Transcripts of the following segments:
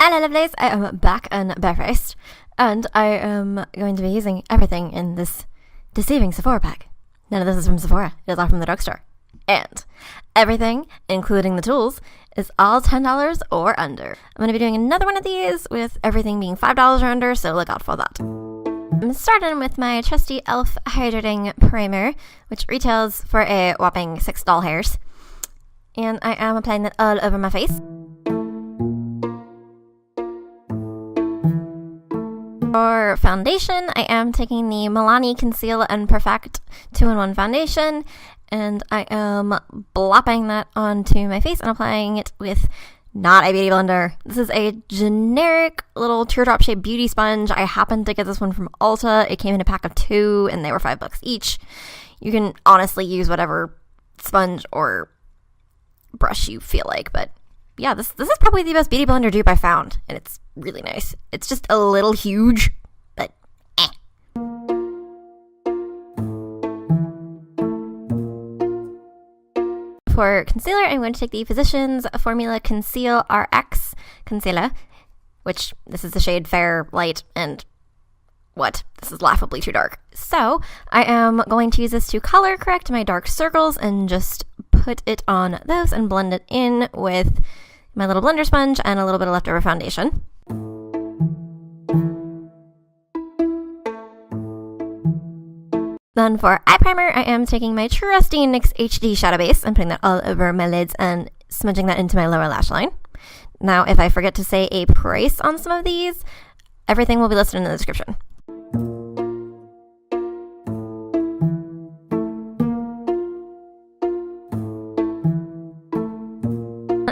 Hello lovelies, I am back and barefaced, and I am going to be using everything in this deceiving Sephora pack. None of this is from Sephora, it is all from the drugstore. And everything, including the tools, is all $10 or under. I'm going to be doing another one of these with everything being $5 or under, so look out for that. I'm starting with my trusty e.l.f. Hydrating Primer, which retails for a whopping $6. And I am applying that all over my face. For foundation, I am taking the Milani Conceal and Perfect 2-in-1 foundation, and I am blopping that onto my face and applying it with not a beauty blender. This is a generic little teardrop shaped beauty sponge. I happened to get this one from Ulta. It came in a pack of 2 and they were $5 each. You can honestly use whatever sponge or brush you feel like, but yeah, this is probably the best beauty blender dupe I found, and it's really nice. It's just a little huge, but eh. For concealer, I'm going to take the Physicians Formula Conceal RX Concealer, which this is the shade Fair Light, and what? This is laughably too dark. So I am going to use this to color correct my dark circles and just put it on those and blend it in with my little blender sponge and a little bit of leftover foundation. Then for eye primer, I am taking my trusty NYX HD Shadow Base and putting that all over my lids and smudging that into my lower lash line. Now, if I forget to say a price on some of these, everything will be listed in the description.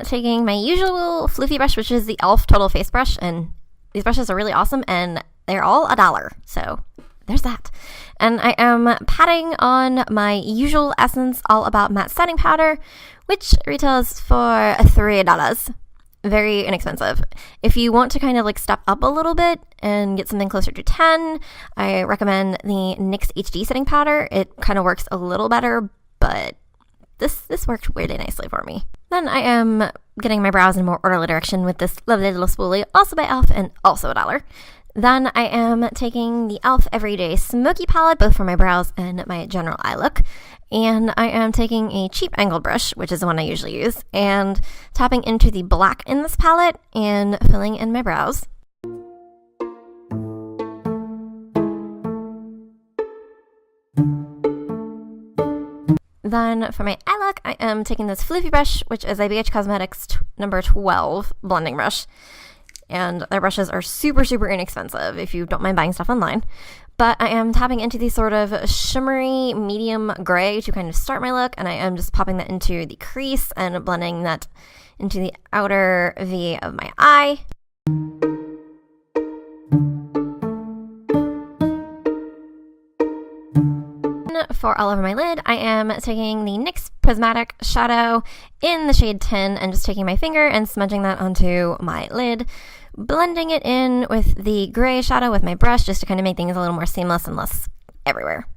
Taking my usual floofy brush, which is the e.l.f. Total Face Brush, and these brushes are really awesome, and they're all $1, so there's that. And I am patting on my usual Essence All About Matte Setting Powder, which retails for $3. Very inexpensive. If you want to kind of like step up a little bit and get something closer to 10, I recommend the NYX HD Setting Powder. It kind of works a little better, but this worked really nicely for me. Then I am getting my brows in a more orderly direction with this lovely little spoolie, also by e.l.f. and also $1. Then I am taking the e.l.f. Everyday Smokey palette, both for my brows and my general eye look. And I am taking a cheap angled brush, which is the one I usually use, and tapping into the black in this palette and filling in my brows. Then for my eye look, I am taking this floofy brush, which is a BH Cosmetics number 12 blending brush. And their brushes are super, super inexpensive if you don't mind buying stuff online. But I am tapping into the sort of shimmery medium gray to kind of start my look, and I am just popping that into the crease and blending that into the outer V of my eye. For all over my lid, I am taking the NYX Prismatic Shadow in the shade Tin and just taking my finger and smudging that onto my lid, blending it in with the gray shadow with my brush just to kind of make things a little more seamless and less everywhere.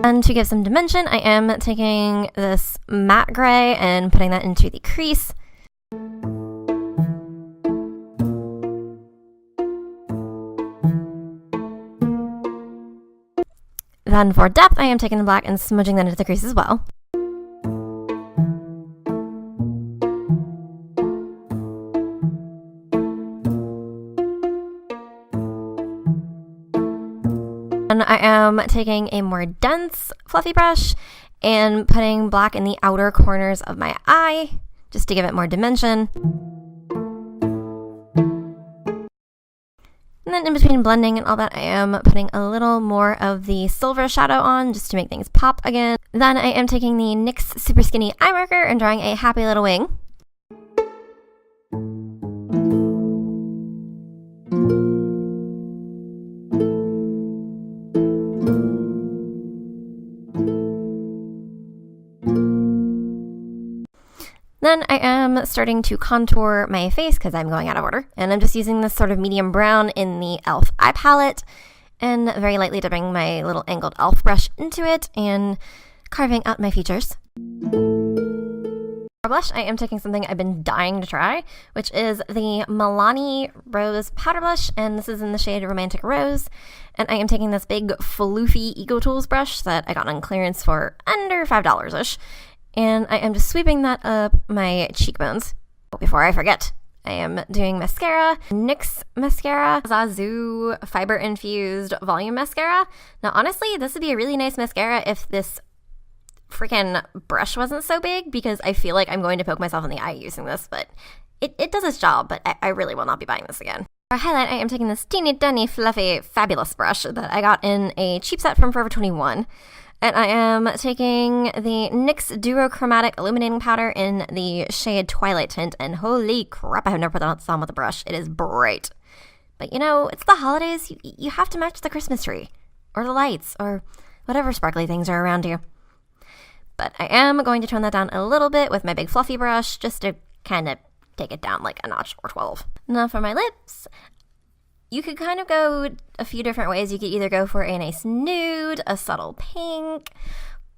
And to give some dimension, I am taking this matte gray and putting that into the crease. Then for depth, I am taking the black and smudging that into the crease as well. And I am taking a more dense fluffy brush and putting black in the outer corners of my eye just to give it more dimension. And then in between blending and all that, I am putting a little more of the silver shadow on just to make things pop again. Then I am taking the NYX Super Skinny Eye Marker and drawing a happy little wing. Then I am starting to contour my face because I'm going out of order. And I'm just using this sort of medium brown in the e.l.f. eye palette and very lightly dipping my little angled e.l.f. brush into it and carving out my features. For blush, I am taking something I've been dying to try, which is the Milani Rose Powder Blush, and this is in the shade Romantic Rose. And I am taking this big floofy Eco Tools brush that I got on clearance for under $5-ish, and I am just sweeping that up my cheekbones. Before I forget, I am doing mascara, NYX Mascara, Zazu Fiber Infused Volume Mascara. Now honestly, this would be a really nice mascara if this freaking brush wasn't so big, because I feel like I'm going to poke myself in the eye using this, but it does its job, but I really will not be buying this again. For highlight, I am taking this teeny tiny fluffy fabulous brush that I got in a cheap set from Forever 21, and I am taking the NYX Duo Chromatic Illuminating Powder in the shade Twilight Tint, and holy crap, I have never put that on with a brush. It is bright. But you know, it's the holidays, you have to match the Christmas tree, or the lights, or whatever sparkly things are around you. But I am going to tone that down a little bit with my big fluffy brush, just to kind of take it down like a notch or 12. Now for my lips, you could kind of go a few different ways. You could either go for a nice nude, a subtle pink,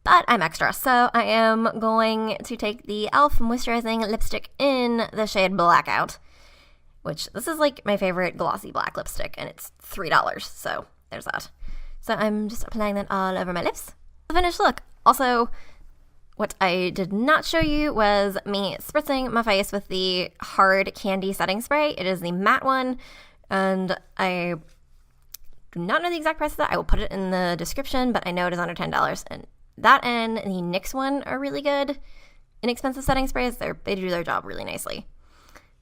but I'm extra, so I am going to take the e.l.f. Moisturizing Lipstick in the shade Blackout, which this is like my favorite glossy black lipstick, and it's $3, so there's that. So I'm just applying that all over my lips. The finished look. Also, what I did not show you was me spritzing my face with the Hard Candy Setting Spray. It is the matte one, and I do not know the exact price of that. I will put it in the description, but I know it is under $10. And that and the NYX one are really good. Inexpensive setting sprays, they do their job really nicely.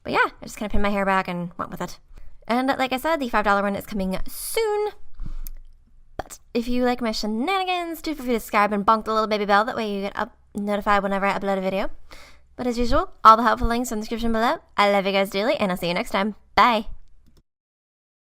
But yeah, I just kind of pinned my hair back and went with it. And like I said, the $5 one is coming soon. But if you like my shenanigans, do feel free to subscribe and bonk the little baby bell. That way you get notified whenever I upload a video. But as usual, all the helpful links in the description below. I love you guys dearly, and I'll see you next time. Bye!